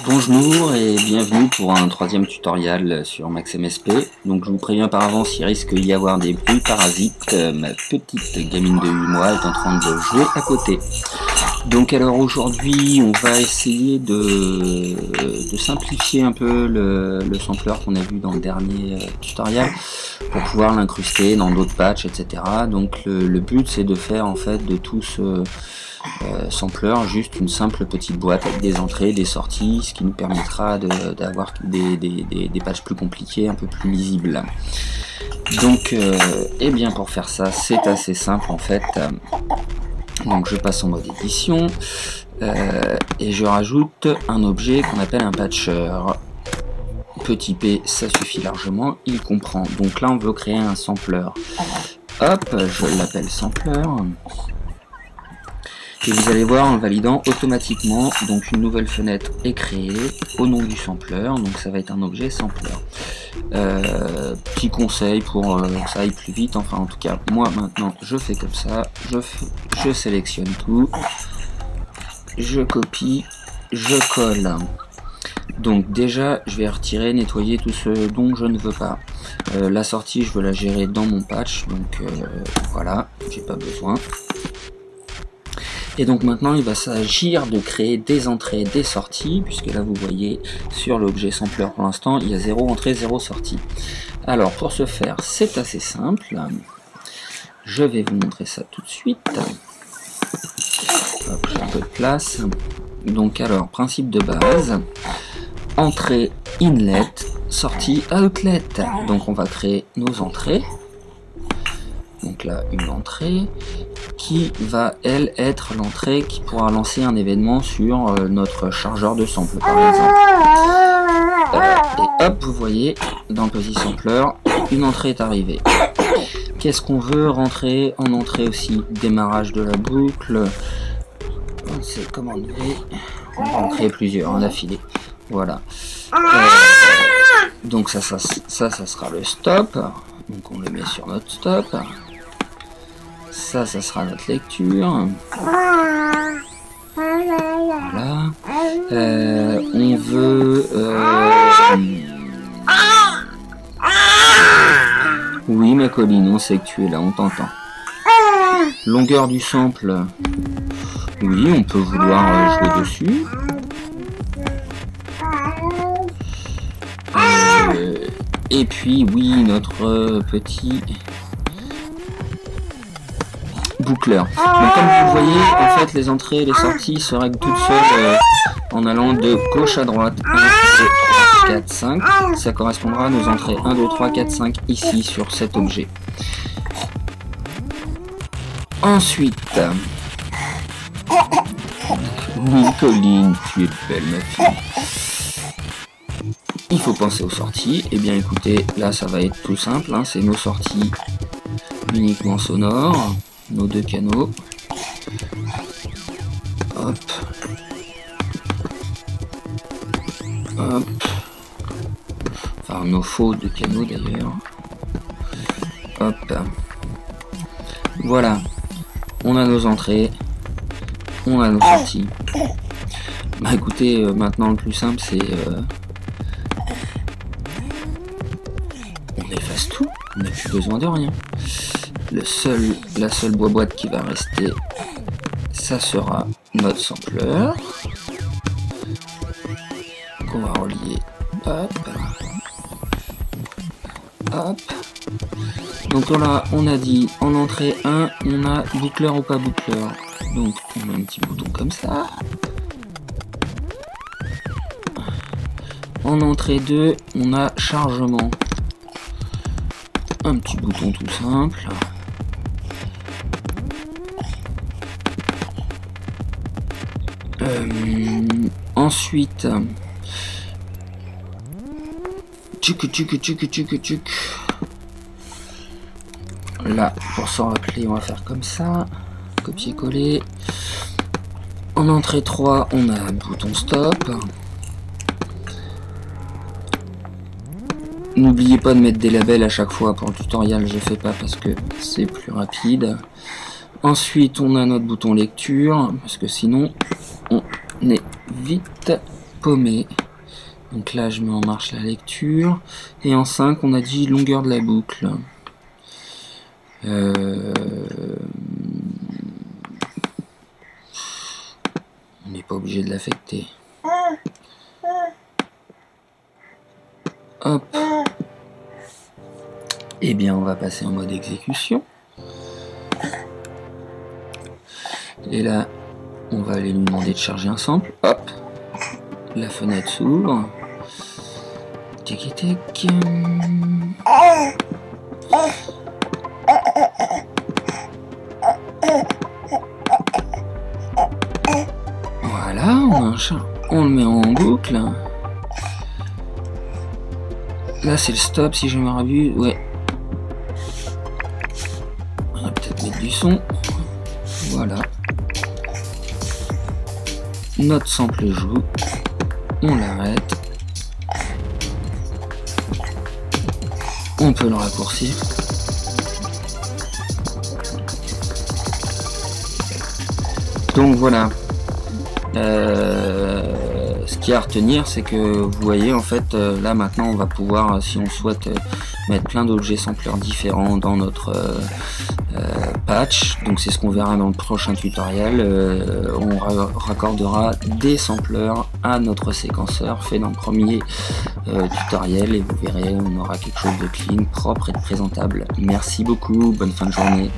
Bonjour et bienvenue pour un troisième tutoriel sur MaxMSP. Donc je vous préviens par avance, il risque d'y avoir des bruits parasites. Ma petite gamine de 8 mois est en train de jouer à côté. Donc alors aujourd'hui on va essayer de simplifier un peu le sampler qu'on a vu dans le dernier tutoriel pour pouvoir l'incruster dans d'autres patchs, etc. Donc le but c'est de faire en fait de tout ce sampler juste une simple petite boîte avec des entrées, des sorties, ce qui nous permettra d'avoir des patchs plus compliqués, un peu plus lisibles. Donc et bien pour faire ça c'est assez simple en fait. Donc je passe en mode édition et je rajoute un objet qu'on appelle un patcher. Petit p, ça suffit largement, il comprend. Donc là on veut créer un sampler. Hop, je l'appelle sampler. Et vous allez voir en validant automatiquement, donc une nouvelle fenêtre est créée au nom du sampler, donc ça va être un objet sampler. Petit conseil pour que ça aille plus vite, enfin en tout cas moi maintenant je fais comme ça, je sélectionne tout, je copie, je colle. Donc déjà je vais retirer, nettoyer tout ce dont je ne veux pas. La sortie je veux la gérer dans mon patch, donc voilà, j'ai pas besoin. Et donc maintenant il va s'agir de créer des entrées, des sorties, puisque là vous voyez sur l'objet sampler pour l'instant il y a 0 entrée, 0 sortie. Alors pour ce faire c'est assez simple, je vais vous montrer ça tout de suite. Hop, j'ai un peu de place. Donc alors principe de base, entrée inlet, sortie outlet. Donc on va créer nos entrées. Donc là une entrée qui va elle être l'entrée qui pourra lancer un événement sur notre chargeur de sample par exemple. Et hop, vous voyez dans le petit sampler une entrée est arrivée. Qu'est-ce qu'on veut rentrer en entrée aussi? Démarrage de la boucle. On sait commande V. On va en créer plusieurs en affilée. Voilà. Donc ça sera le stop. Donc on le met sur notre stop. Ça sera notre lecture. Voilà. On veut... Oui, ma colline, on sait que tu es là, on t'entend. Longueur du sample. Oui, on peut vouloir jouer dessus. Et puis, oui, notre petit... boucleur. Donc comme vous voyez, en fait les entrées et les sorties se règlent toutes seules en allant de gauche à droite. 1, 2, 3, 4, 5. Ça correspondra à nos entrées 1, 2, 3, 4, 5 ici sur cet objet. Ensuite, oui Colline, tu es belle ma fille. Il faut penser aux sorties. Et bien écoutez, là ça va être tout simple, hein, c'est nos sorties uniquement sonores. Nos deux canaux. Hop. Hop. Enfin, nos faux deux canaux d'ailleurs. Hop. Voilà. On a nos entrées. On a nos sorties. Bah écoutez, maintenant le plus simple c'est... on efface tout. On n'a plus besoin de rien. La seule boîte qui va rester, ça sera notre sampler qu'on va relier. Hop, hop. Donc là, on a dit en entrée 1, on a boucleur ou pas boucleur. Donc on a un petit bouton comme ça. En entrée 2, on a chargement. Un petit bouton tout simple. Ensuite, là, pour s'en rappeler, on va faire comme ça, copier-coller. En entrée 3, on a un bouton stop. N'oubliez pas de mettre des labels à chaque fois pour le tutoriel, je fais pas parce que c'est plus rapide. Ensuite, on a notre bouton lecture, parce que sinon, on est vite paumé. Donc là, je mets en marche la lecture. Et en 5, on a dit longueur de la boucle. On n'est pas obligé de l'affecter. Hop. Eh bien, on va passer en mode exécution. Et là, on va aller lui demander de charger un sample. Hop. La fenêtre s'ouvre. Tic tic. Voilà, on a un chat. On le met en boucle. Là, c'est le stop si je me rabuse. Ouais. On va peut-être mettre du son. Voilà. Notre sample joue. On l'arrête. On peut le raccourcir. Donc voilà. Ce qu'il y a à retenir, c'est que vous voyez, en fait, là maintenant on va pouvoir, si on souhaite, mettre plein d'objets sampleurs différents dans notre patch. Donc c'est ce qu'on verra dans le prochain tutoriel. On raccordera des sampleurs à notre séquenceur fait dans le premier tutoriel, et vous verrez, on aura quelque chose de clean, propre et de présentable. Merci beaucoup, bonne fin de journée.